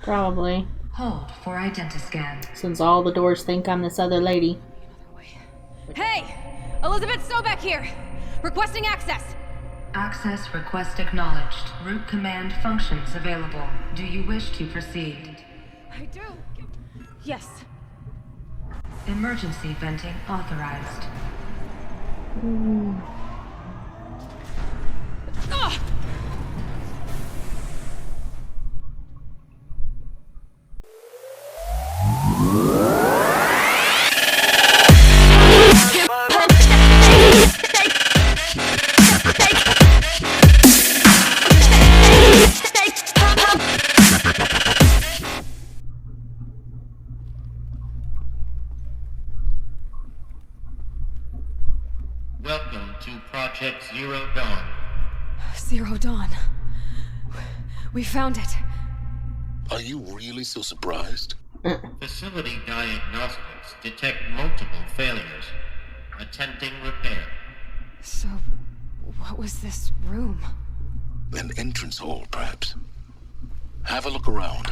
Probably. Hold for identiscan. Since all the doors think I'm this other lady. Hey! Elizabeth Sobeck here! Requesting access! Access request acknowledged. Root command functions available. Do you wish to proceed? I do. Yes. Emergency venting authorized. Ugh! Welcome to Project Zero Dawn. Zero Dawn. We found it. Are you really so surprised? Facility diagnostics detect multiple failures. Attempting repair. So, what was this room? An entrance hall, perhaps. Have a look around.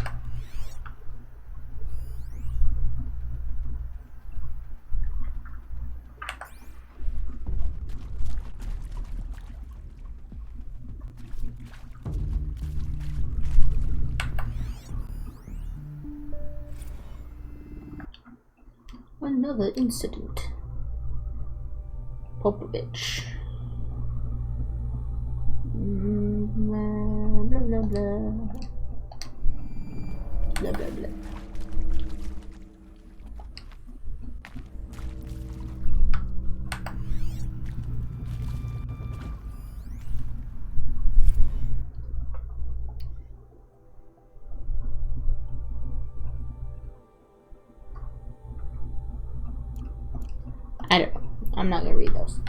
Another incident. Popovich. Blah, blah, blah, blah. Blah, blah, blah. I don't know. I'm not gonna read those.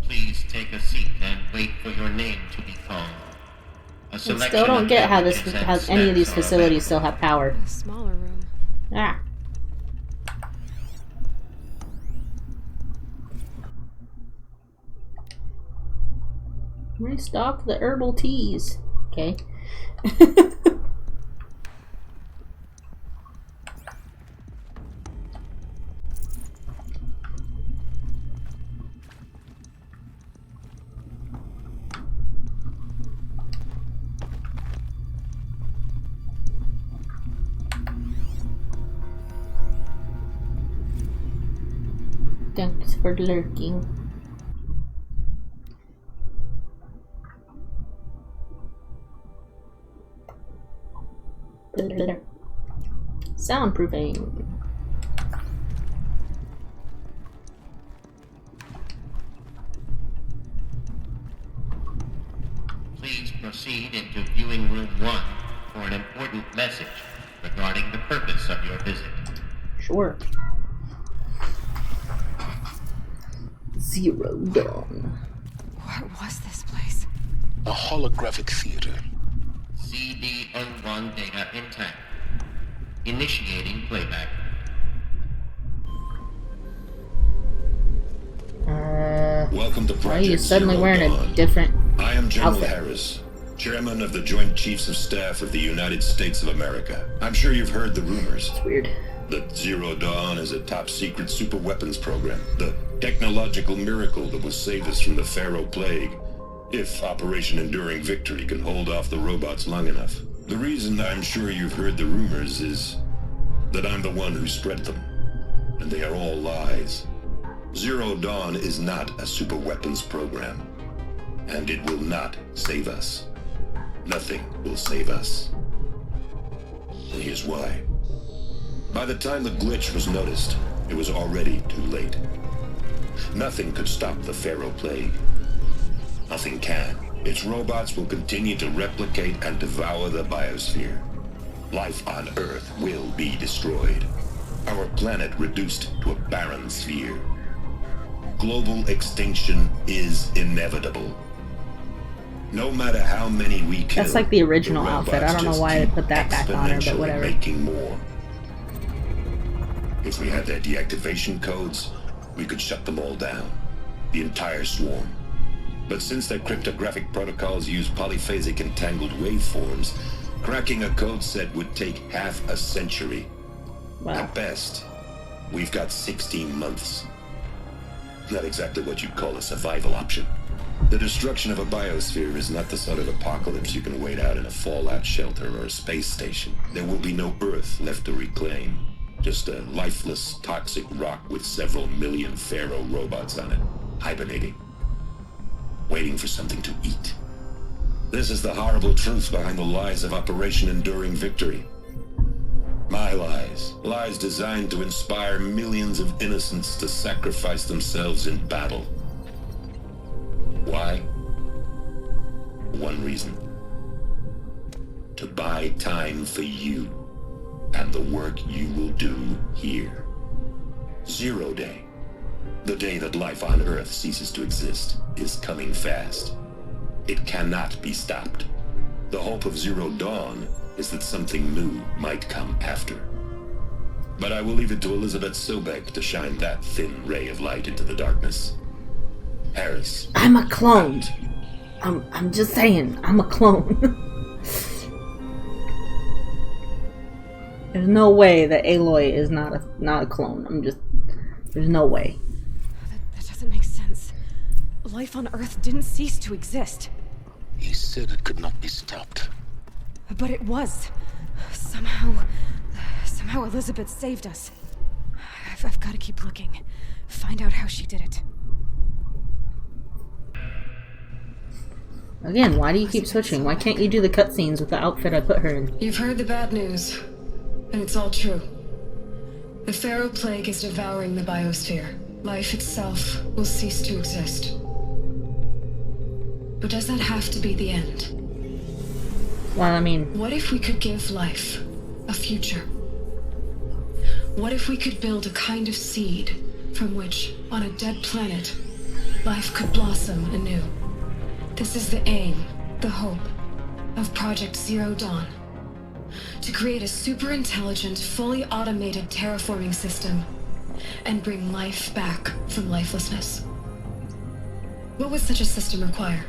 Please take a seat and wait for your name to be called. I still don't get how any of these facilities still have power. A smaller room. Ah. Restock the herbal teas. Okay. Thanks for lurking. Soundproofing. Please proceed into viewing room 1 for an important message regarding the purpose of your visit. Sure. Zero Dawn. What was this place? A holographic theater. CD01 data intact. Initiating playback. Welcome to Why are Project you suddenly Zero wearing Dawn. a different I am General outfit? Harris, Chairman of the Joint Chiefs of Staff of the United States of America. I'm sure you've heard the rumors. It's weird. That Zero Dawn is a top-secret super weapons program. The technological miracle that will save us from the Pharaoh Plague, if Operation Enduring Victory can hold off the robots long enough. The reason I'm sure you've heard the rumors is that I'm the one who spread them. And they are all lies. Zero Dawn is not a super weapons program. And it will not save us. Nothing will save us. And here's why. By the time the glitch was noticed, it was already too late. Nothing could stop the Pharaoh Plague. Nothing can. Its robots will continue to replicate and devour the biosphere. Life on Earth will be destroyed. Our planet reduced to a barren sphere. Global extinction is inevitable. No matter how many we kill, That's like the original outfit. I robots don't know just why they keep put that back on her, but exponentially whatever. making more. If we had their deactivation codes, we could shut them all down. The entire swarm. But since their cryptographic protocols use polyphasic entangled waveforms, cracking a code set would take half a century. Wow. At best, we've got 16 months. Not exactly what you'd call a survival option. The destruction of a biosphere is not the sort of apocalypse you can wait out in a fallout shelter or a space station. There will be no Earth left to reclaim. Just a lifeless, toxic rock with several million Pharaoh robots on it, hibernating. Waiting for something to eat. This is the horrible truth behind the lies of Operation Enduring Victory. My lies. Lies designed to inspire millions of innocents to sacrifice themselves in battle. Why? One reason. To buy time for you and the work you will do here. 0 Day. The day that life on Earth ceases to exist is coming fast. It cannot be stopped. The hope of Zero Dawn is that something new might come after. But I will leave it to Elizabeth Sobek to shine that thin ray of light into the darkness. Harris. I'm a clone. I'm just saying, I'm a clone. There's no way that Aloy is not a clone. There's no way. That doesn't make sense. Life on Earth didn't cease to exist. He said it could not be stopped. But it was. Somehow Elizabeth saved us. I've got to keep looking. Find out how she did it. Again, why do you keep switching? Why can't you do the cutscenes with the outfit I put her in? You've heard the bad news, and it's all true. The Pharaoh Plague is devouring the biosphere. Life itself will cease to exist. But does that have to be the end? Well, I mean... What if we could give life a future? What if we could build a kind of seed from which, on a dead planet, life could blossom anew? This is the aim, the hope, of Project Zero Dawn. To create a super-intelligent, fully automated terraforming system and bring life back from lifelessness. What would such a system require?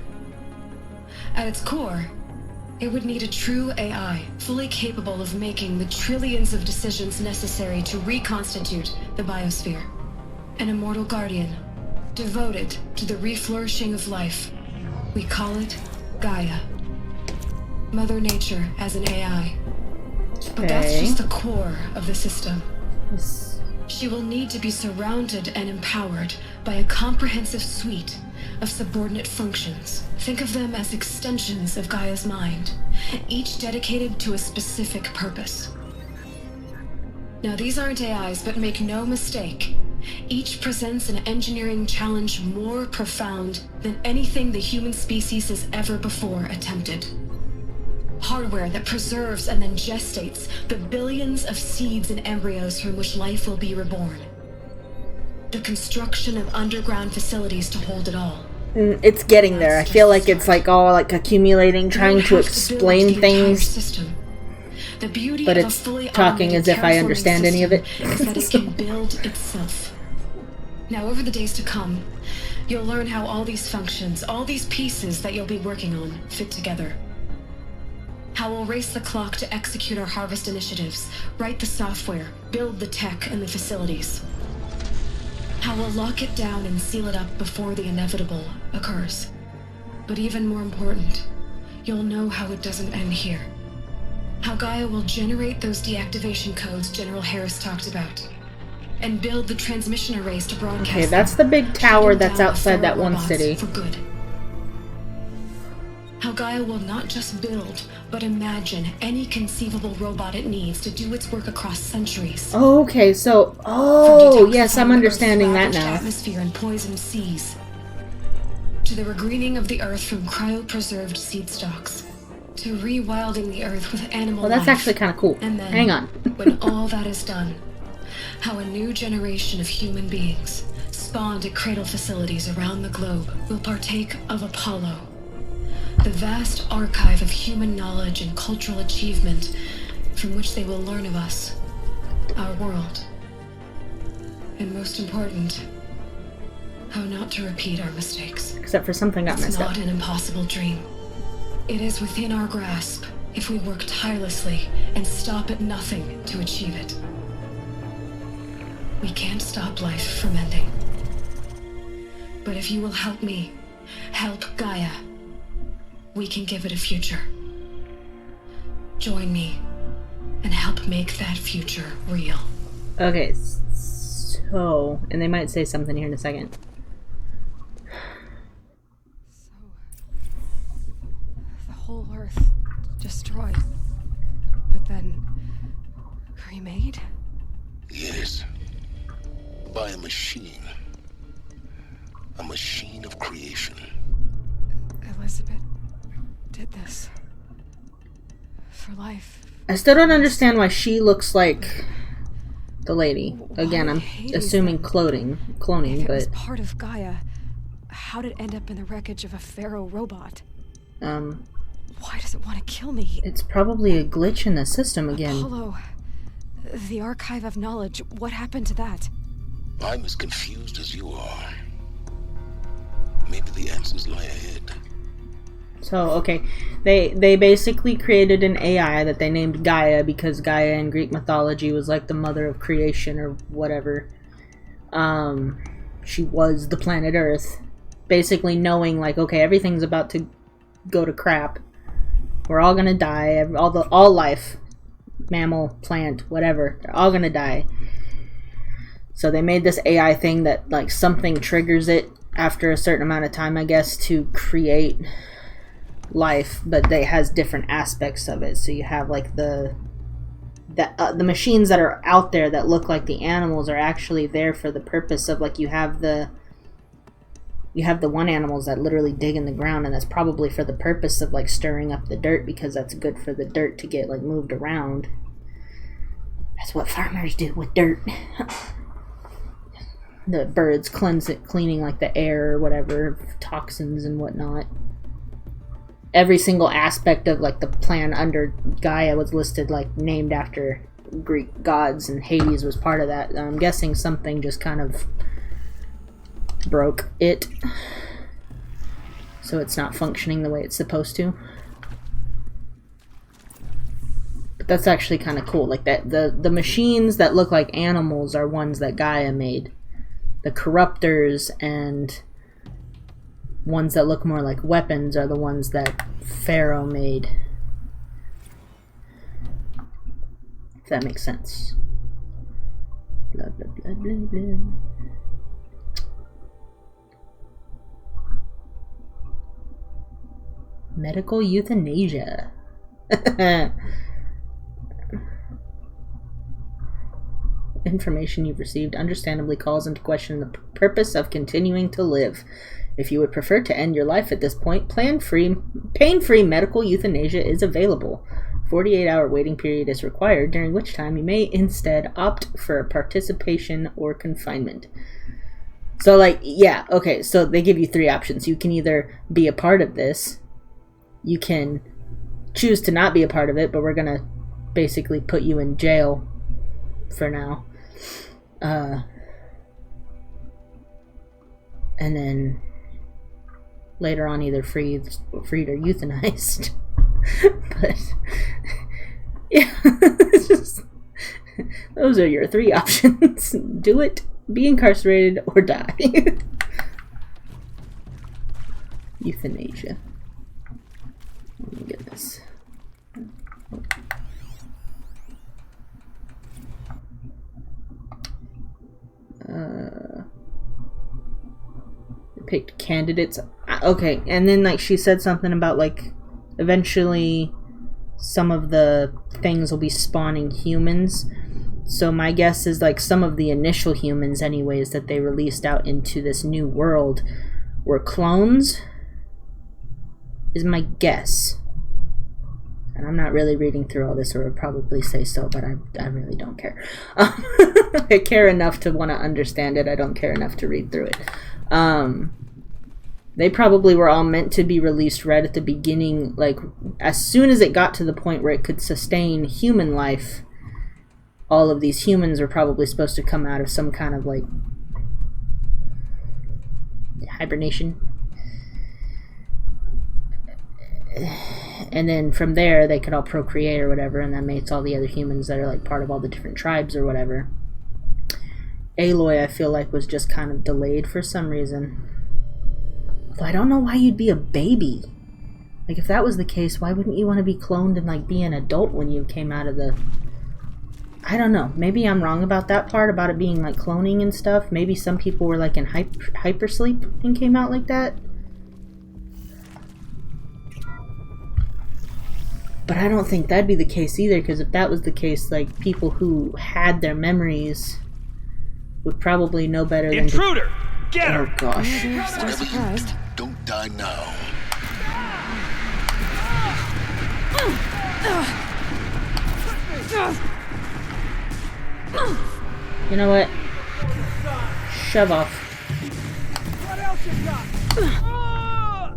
At its core, it would need a true AI, fully capable of making the trillions of decisions necessary to reconstitute the biosphere. An immortal guardian, devoted to the reflourishing of life. We call it Gaia. Mother Nature as an AI. But that's just the core of the system. She will need to be surrounded and empowered by a comprehensive suite of subordinate functions. Think of them as extensions of Gaia's mind, each dedicated to a specific purpose. Now, these aren't AIs, but make no mistake, each presents an engineering challenge more profound than anything the human species has ever before attempted. Hardware that preserves and then gestates the billions of seeds and embryos from which life will be reborn. The construction of underground facilities to hold it all. It's getting there. I feel like it's like all like accumulating, trying to explain things. But it's talking as if I understand any of it. Is that it can build itself. Now, over the days to come, you'll learn how all these functions, all these pieces that you'll be working on, fit together. How we'll race the clock to execute our harvest initiatives, write the software, build the tech and the facilities. How we'll lock it down and seal it up before the inevitable occurs. But even more important, you'll know how it doesn't end here. How Gaia will generate those deactivation codes General Harris talked about, and build the transmission arrays to broadcast. Okay, that's the big tower that's outside that one city. For good. How Gaia will not just build, but imagine any conceivable robot it needs to do its work across centuries. Oh, okay, so... Oh, yes, I'm understanding that now. Atmosphere and poisoned seas. To the regreening of the Earth from cryopreserved seed stalks. To rewilding the Earth with animal life. Well, that's actually kind of cool. And then, hang on. when all that is done, how a new generation of human beings, spawned at cradle facilities around the globe, will partake of Apollo. The vast archive of human knowledge and cultural achievement from which they will learn of us, our world, And most important, how not to repeat our mistakes. Except for something got It's messed up. not an impossible dream. It is within our grasp if we work tirelessly and stop at nothing to achieve it. We can't stop life from ending. But if you will help me, help Gaia, we can give it a future. Join me and help make that future real. Okay, so... And they might say something here in a second. So, the whole Earth destroyed, but then remade? Yes. By a machine. A machine of creation. Elizabeth did this. For life. I still don't understand why she looks like the lady. Again, I'm assuming cloning, If it was but... part of Gaia, how did it end up in the wreckage of a pharaoh robot? Why does it want to kill me? It's probably a glitch in the system again. Apollo, the archive of knowledge, what happened to that? I'm as confused as you are. Maybe the answers lie ahead. So, okay, they basically created an AI that they named Gaia because Gaia in Greek mythology was like the mother of creation or whatever. She was the planet Earth. Basically knowing like, okay, everything's about to go to crap. We're all gonna die. All life, mammal, plant, whatever, they're all gonna die. So they made this AI thing that like something triggers it after a certain amount of time, I guess, to create life, but it has different aspects of it. So you have like the machines that are out there that look like the animals are actually there for the purpose of like you have the one animals that literally dig in the ground, and that's probably for the purpose of like stirring up the dirt because that's good for the dirt to get like moved around. That's what farmers do with dirt. The birds cleanse it, cleaning like the air or whatever, toxins and whatnot. Every single aspect of like the plan under Gaia was listed like named after Greek gods, and Hades was part of that. I'm guessing something just kind of broke it, so it's not functioning the way it's supposed to. But that's actually kind of cool. Like that, the machines that look like animals are ones that Gaia made. The corruptors and ones that look more like weapons are the ones that Pharaoh made. If that makes sense. Blah, blah, blah, blah, blah. Medical euthanasia. Information you've received understandably calls into question the purpose of continuing to live. If you would prefer to end your life at this point, pain-free medical euthanasia is available. 48-hour waiting period is required, during which time you may instead opt for participation or confinement. So, like, yeah, okay, so they give you three options. You can either be a part of this, you can choose to not be a part of it, but we're gonna basically put you in jail for now. And then later on either freed or euthanized. But yeah, it's just, those are your three options. Do it, be incarcerated, or die. Euthanasia. Oh my goodness. Picked candidates. Okay, and then like she said something about like eventually some of the things will be spawning humans. So my guess is like some of the initial humans anyways that they released out into this new world were clones, is my guess. And I'm not really reading through all this, or would probably say so, but I really don't care. I care enough to want to understand it. I don't care enough to read through it. They probably were all meant to be released right at the beginning, like as soon as it got to the point where it could sustain human life. all of these humans are probably supposed to come out of some kind of like hibernation. And then from there they could all procreate or whatever, and that makes all the other humans that are like part of all the different tribes or whatever. Aloy, I feel like, was just kind of delayed for some reason. Although I don't know why you'd be a baby. Like, if that was the case, why wouldn't you want to be cloned and like be an adult when you came out of the... I don't know. Maybe I'm wrong about that part, about it being like cloning and stuff. Maybe some people were like in hypersleep and came out like that. But I don't think that'd be the case either, because if that was the case, like, people who had their memories would probably know better than... Intruder! Get her! Oh, gosh. They're surprised. Don't die now. You know what? Shove off. What else you got?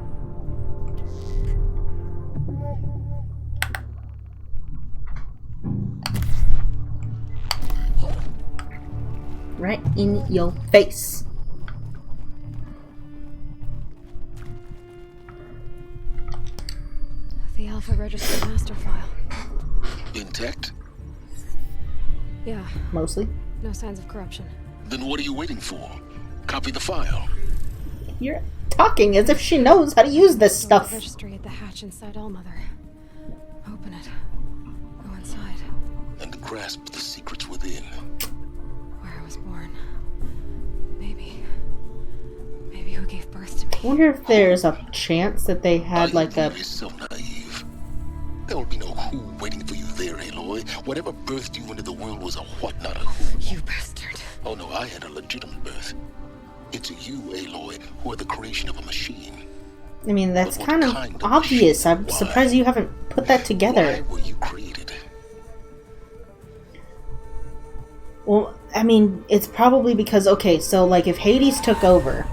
Right in your face. The Alpha Register master file. Intact? Yeah, Mostly. no signs of corruption. Then what are you waiting for? Copy the file. You're talking as if she knows how to use this The stuff. registry at the hatch inside Allmother. Open it. Go inside. And grasp the secrets within. Where I was born. Maybe who gave birth to me. I wonder if there's a chance that they had like a... You're so naive. There will be no who waiting for you there, Aloy. Whatever birthed you into the world was a what, not a who. You bastard. Oh no, I had a legitimate birth. It's you, Aloy, who are the creation of a machine. I mean, that's But what kind of kind of obvious. machine? I'm Why? surprised you haven't put that together. Why were you created? Well, I mean, it's probably because, okay, so like if Hades took over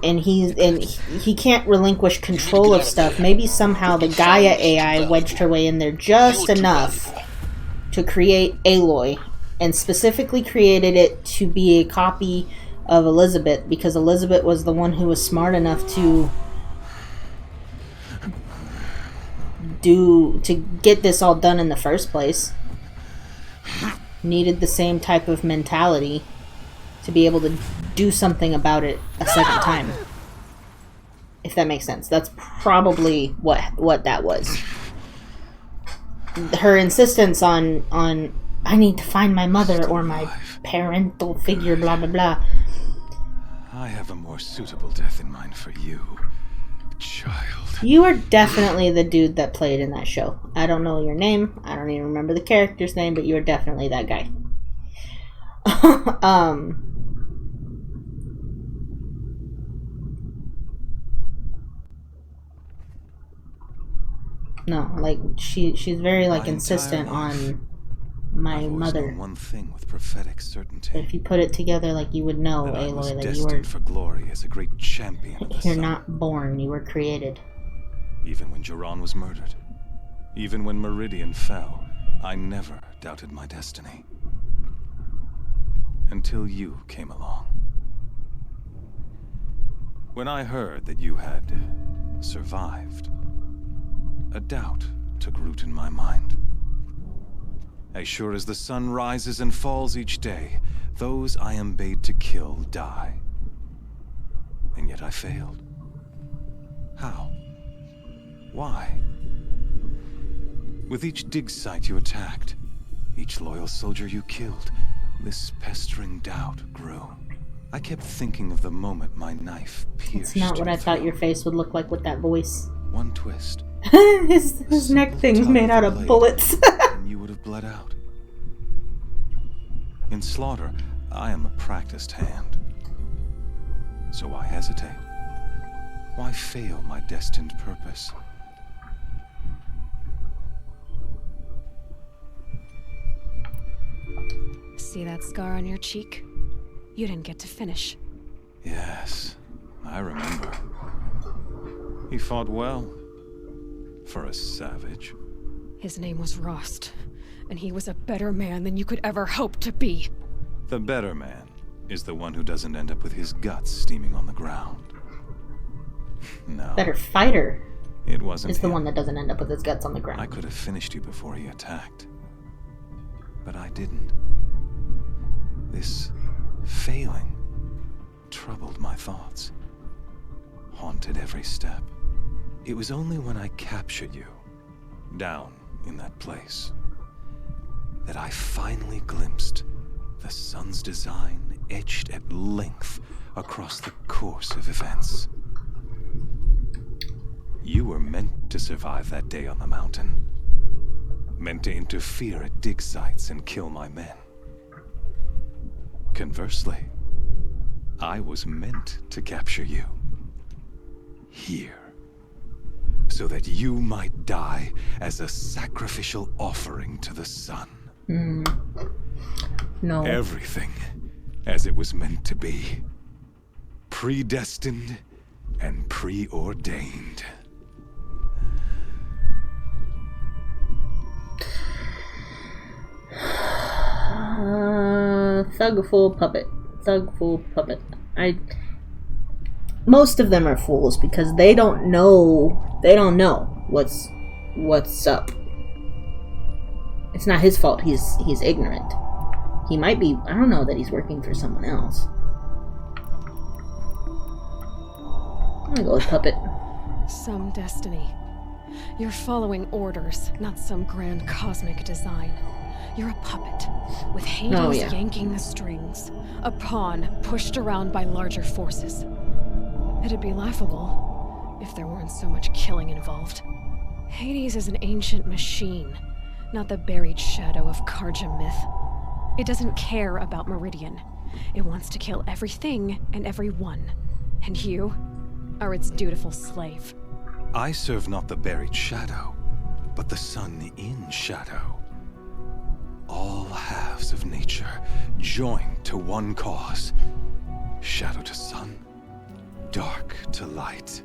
and he can't relinquish control of stuff, maybe somehow the Gaia AI wedged her way in there just enough to create Aloy, and specifically created it to be a copy of Elizabeth, because Elizabeth was the one who was smart enough to get this all done in the first place. Needed the same type of mentality to be able to do something about it a second time. If that makes sense. That's probably what that was. Her insistence on I need to find my mother or my parental figure, blah blah blah. I have a more suitable death in mind for you, child. You are definitely the dude that played in that show. I don't know your name. I don't even remember the character's name, but you are definitely that guy. No, like she's very like My insistent entire life, on my I've always mother. known one thing with prophetic certainty. But if you put it together, like, you would know, That I was Aloy, that you destined for glory as a great champion of the you're sun. not born, you were created. Even when Jiran was murdered, even when Meridian fell, I never doubted my destiny. Until you came along. When I heard that you had survived, a doubt took root in my mind. As sure as the sun rises and falls each day, those I am bade to kill die. And yet I failed. How? Why? With each dig site you attacked, each loyal soldier you killed, this pestering doubt grew. I kept thinking of the moment my knife pierced. It's not what your I thought your throat. face would look like with that voice. One twist, his neck thing's made out of bullets. and you would have bled out. In slaughter, I am a practiced hand. So why hesitate? Why fail my destined purpose? See that scar on your cheek? You didn't get to finish. Yes, I remember. He fought well. For a savage. His name was Rost. and he was a better man than you could ever hope to be. The better man is the one who doesn't end up with his guts steaming on the ground. No. Better fighter It wasn't is the him. one that doesn't end up with his guts on the ground. I could have finished you before he attacked. But I didn't. This failing troubled my thoughts, haunted every step. It was only when I captured you, down in that place, that I finally glimpsed the sun's design etched at length across the course of events. You were meant to survive that day on the mountain. Meant to interfere at dig sites and kill my men. Conversely, I was meant to capture you. Here. So that you might die as a sacrificial offering to the sun. No. Everything as it was meant to be. Predestined and preordained. Thugful puppet. Thugful puppet. Most of them are fools because they don't know. They don't know what's up. It's not his fault. He's ignorant. He might be. I don't know that he's working for someone else. I'm gonna go with puppet. Some destiny. You're following orders, not some grand cosmic design. You're a puppet, with Hades yanking the strings. A pawn pushed around by larger forces. It'd be laughable if there weren't so much killing involved. Hades is an ancient machine, not the buried shadow of Karja myth. It doesn't care about Meridian. It wants to kill everything and everyone. And you are its dutiful slave. I serve not the buried shadow, but the sun in shadow. All halves of nature joined to one cause. Shadow to sun, dark to light.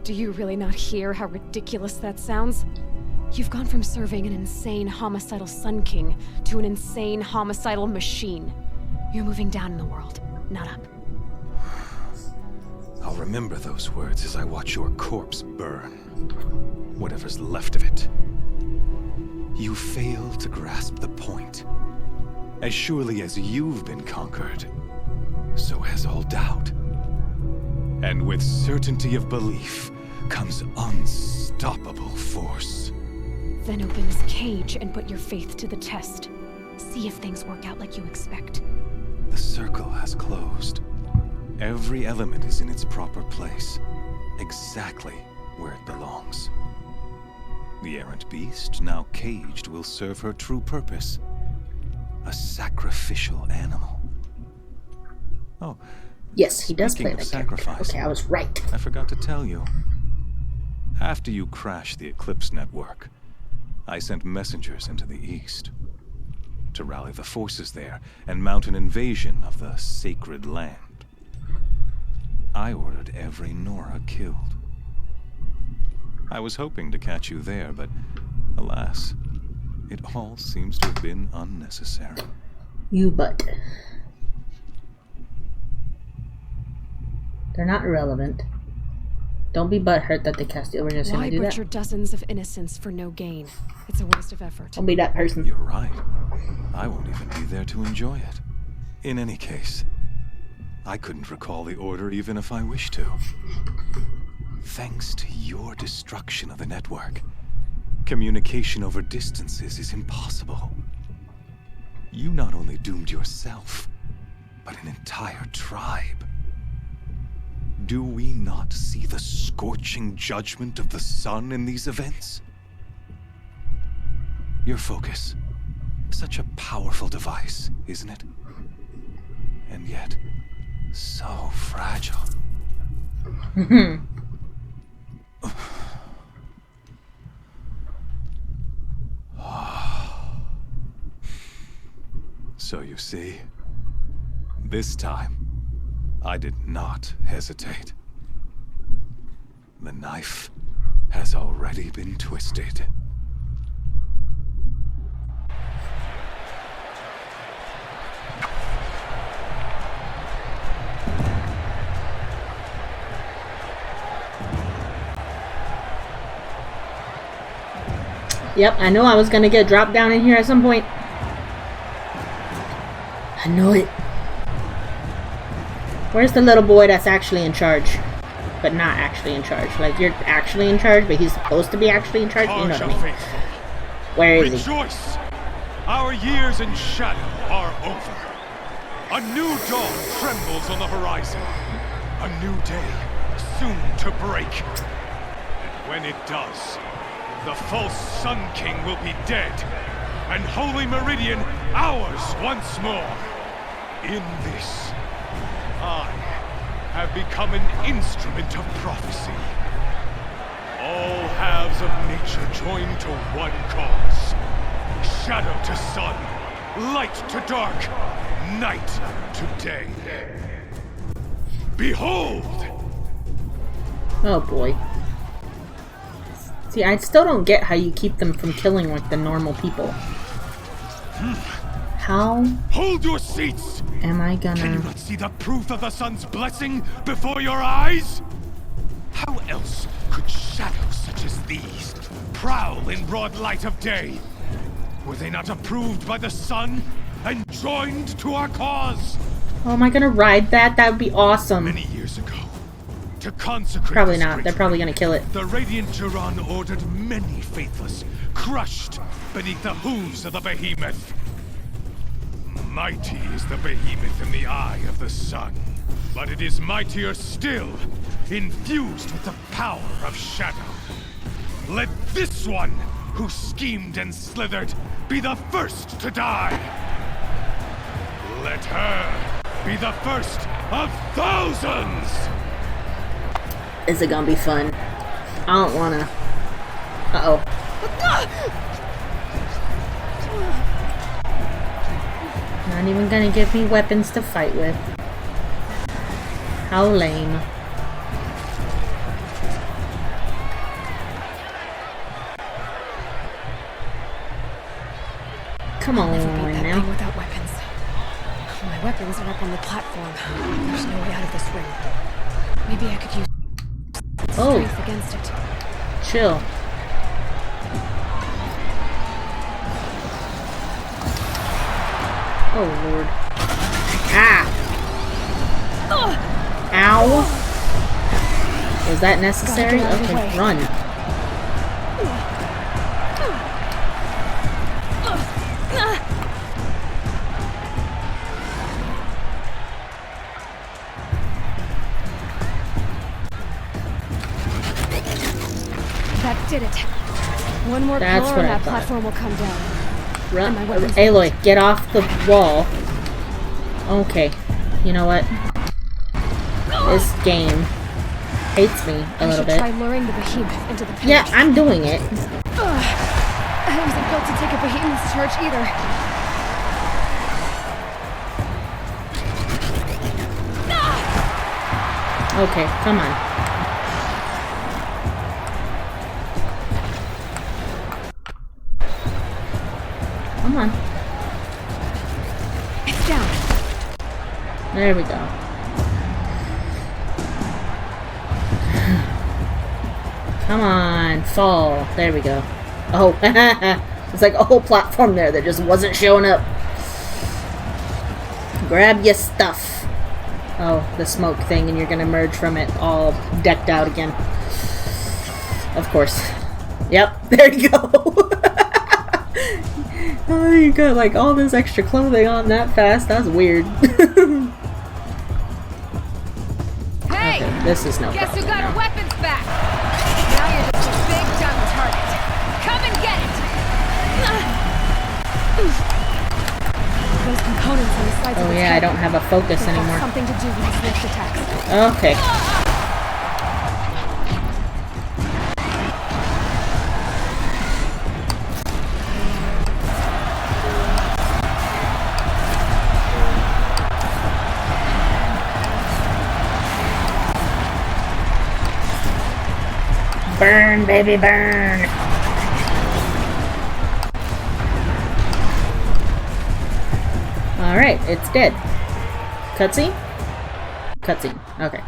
Do you really not hear how ridiculous that sounds? You've gone from serving an insane homicidal Sun King to an insane homicidal machine. You're moving down in the world, not up. I'll remember those words as I watch your corpse burn. Whatever's left of it. You fail to grasp the point. As surely as you've been conquered, so has all doubt. And with certainty of belief comes unstoppable force. Then open this cage and put your faith to the test. See if things work out like you expect. The circle has closed. Every element is in its proper place, exactly where it belongs. The errant beast, now caged, will serve her true purpose. A sacrificial animal. Oh. Yes, he does play Speaking of that sacrifice, character. Okay, I was right. I forgot to tell you. After you crashed the Eclipse network, I sent messengers into the east to rally the forces there and mount an invasion of the sacred land. I ordered every Nora killed. I was hoping to catch you there, but alas, it all seems to have been unnecessary. You butt. They're not irrelevant. Don't be butthurt that they cast you. We're just Why gonna do butcher that. dozens of innocents for no gain? It's a waste of effort. Don't be that person. You're right. I won't even be there to enjoy it. In any case, I couldn't recall the order even if I wished to. Thanks to your destruction of the network, communication over distances is impossible. You not only doomed yourself, but an entire tribe. Do we not see the scorching judgment of the sun in these events? Your focus. Such a powerful device, isn't it? And yet, so fragile. So you see, this time, I did not hesitate. The knife has already been twisted. Yep, I knew I was gonna get dropped down in here at some point. I knew it. Where's the little boy that's actually in charge? But not actually in charge. Like, you're actually in charge, but he's supposed to be actually in charge? You know what I mean? Where is he? Rejoice! Our years in shadow are over. A new dawn trembles on the horizon. A new day soon to break. And when it does, the false Sun King will be dead, and Holy Meridian ours once more. In this, I have become an instrument of prophecy. All halves of nature join to one cause. Shadow to sun, light to dark, night to day. Behold! Oh boy. See, I still don't get how you keep them from killing like the normal people. How? Hold your seats! Am I gonna... Can you not see the proof of the sun's blessing before your eyes? How else could shadows such as these prowl in broad light of day? Were they not approved by the sun and joined to our cause? Oh, am I gonna ride that? That would be awesome. Many years ago, to consecrate Probably this not. great They're probably land, gonna kill it. the Radiant Turan ordered many faithless, crushed beneath the hooves of the behemoth. Mighty is the behemoth in the eye of the sun, but it is mightier still, infused with the power of shadow. Let this one, who schemed and slithered, be the first to die. Let her be the first of thousands! Is it gonna be fun? I don't wanna... Uh-oh. Not even gonna give me weapons to fight with. How lame. Come on now. Without weapons. My weapons are up on the platform. There's no way out of this ring. Maybe I could use strength against it. Chill. Oh lord. Ah! Ow! Was that necessary? Okay, run. That did it. One more blow and that platform will come down. Run. Aloy, get off the wall. Okay. You know what? This game hates me a little bit. Try luring the behemoth into the pit. Yeah, I'm doing it. I wasn't built to take a behemoth's charge either. Okay, come on. Come on. It's down. There we go. Come on, fall. There we go. Oh, it's like a whole platform there that just wasn't showing up. Grab your stuff. Oh, the smoke thing, and you're gonna emerge from it all decked out again. Of course. Yep, there you go. Oh, you got like all this extra clothing on that fast. That's weird. Hey! Okay, this is no Guess problem who got now. her weapons back? Now you're just a big dumb target. Come and get it! Those components on the sides of Oh its yeah, I head. don't have a focus They've got anymore. something to do with his next attacks. Okay. Burn, baby, burn! Alright, it's dead. Cutscene? Cutscene. Okay.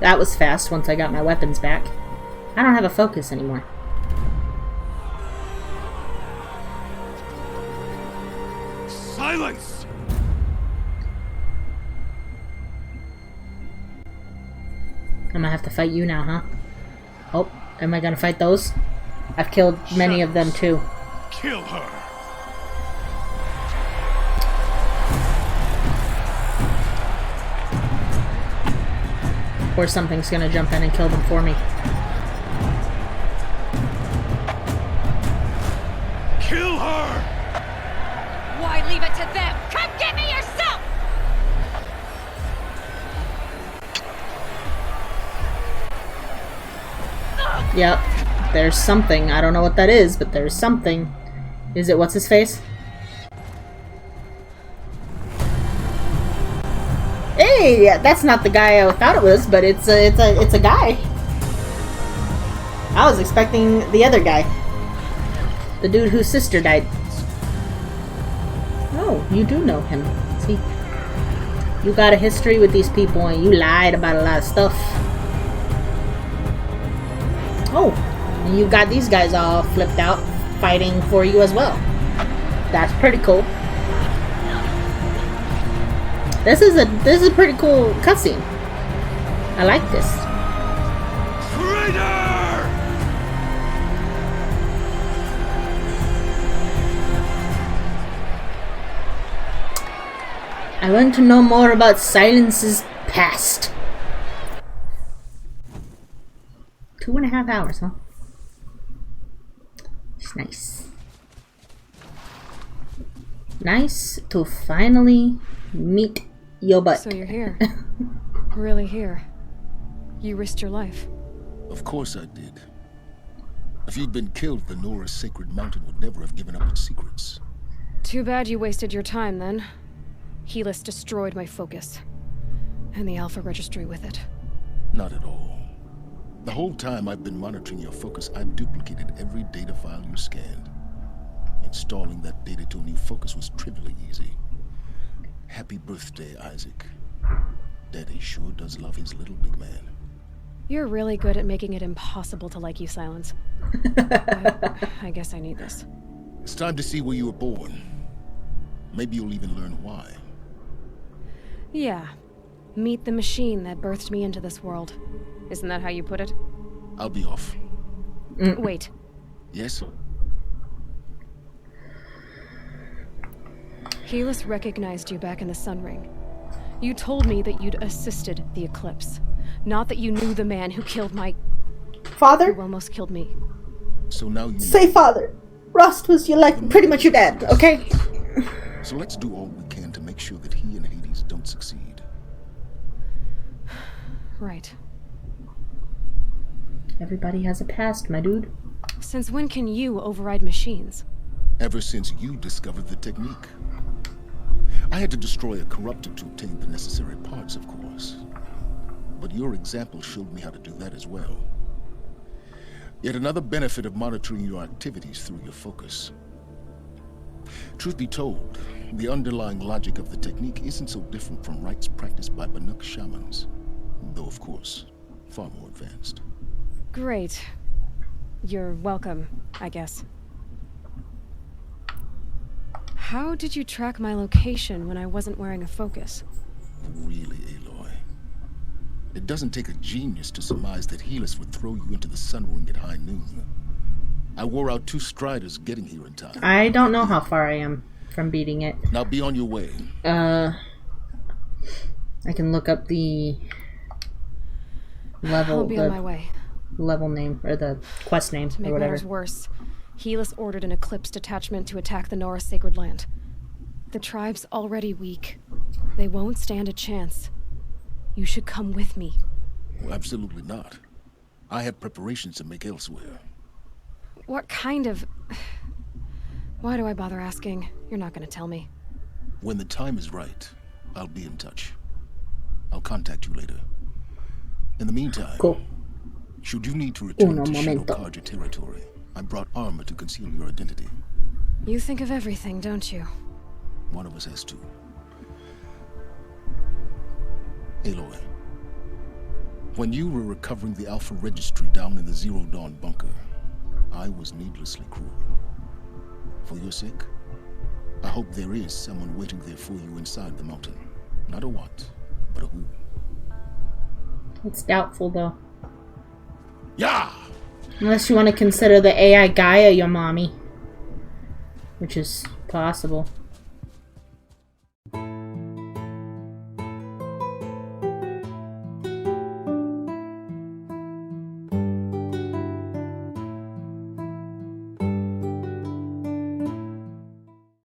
That was fast once I got my weapons back. I don't have a focus anymore. Silence! I'm gonna have to fight you now, huh? Oh, am I gonna fight those? I've killed many of them too. Kill her! Or something's gonna jump in and kill them for me. Kill her! Why leave it to them? Come get me yourself! Yep. There's something. I don't know what that is, but there's something. Is it what's his face? Hey, that's not the guy I thought it was, but it's a guy. I was expecting the other guy. The dude whose sister died. Oh, you do know him. See? You got a history with these people and you lied about a lot of stuff. Oh, and you got these guys all flipped out, fighting for you as well. That's pretty cool. This is a pretty cool cutscene. I like this. Traitor! I want to know more about Sylen's past. 2.5 hours, huh? It's nice. Nice to finally meet your butt. So you're here. Really here. You risked your life. Of course I did. If you'd been killed, the Nora's sacred mountain would never have given up its secrets. Too bad you wasted your time then. Helis destroyed my focus. And the Alpha Registry with it. Not at all. The whole time I've been monitoring your focus, I've duplicated every data file you scanned. Installing that data to a new focus was trivially easy. Happy birthday, Isaac. Daddy sure does love his little big man. You're really good at making it impossible to like you, Sylens. I guess I need this. It's time to see where you were born. Maybe you'll even learn why. Yeah. Meet the machine that birthed me into this world. Isn't that how you put it? I'll be off. Wait. Yes? Helis recognized you back in the Sun Ring. You told me that you'd assisted the Eclipse. Not that you knew the man who killed my... Father? Who almost killed me. So now you... Say father. Rust was pretty much your dad, okay? So let's do all we can to make sure that he and Hades don't succeed. Right. Everybody has a past, my dude. Since when can you override machines? Ever since you discovered the technique. I had to destroy a corruptor to obtain the necessary parts, of course. But your example showed me how to do that as well. Yet another benefit of monitoring your activities through your focus. Truth be told, the underlying logic of the technique isn't so different from rites practiced by Banuk shamans. Though, of course, far more advanced. Great. You're welcome, I guess. How did you track my location when I wasn't wearing a focus? Really, Aloy? It doesn't take a genius to surmise that Helis would throw you into the Sun Ring at high noon. I wore out 2 striders getting here in time. I don't know how far I am from beating it. Now be on your way. I can look up the level. I'll be on my way. Level name, or the quest name, To make or whatever. matters worse, Helis ordered an Eclipse detachment to attack the Nora Sacred Land. The tribe's already weak. They won't stand a chance. You should come with me. Well, absolutely not. I have preparations to make elsewhere. What kind of... Why do I bother asking? You're not going to tell me. When the time is right, I'll be in touch. I'll contact you later. In the meantime, cool. Should you need to return to Shadowcarja territory, I brought armor to conceal your identity. You think of everything, don't you? One of us has to. Aloy, when you were recovering the Alpha Registry down in the Zero Dawn bunker, I was needlessly cruel. For your sake, I hope there is someone waiting there for you inside the mountain. Not a what, but a who. It's doubtful, though. Yeah! Unless you want to consider the AI Gaia your mommy. Which is possible.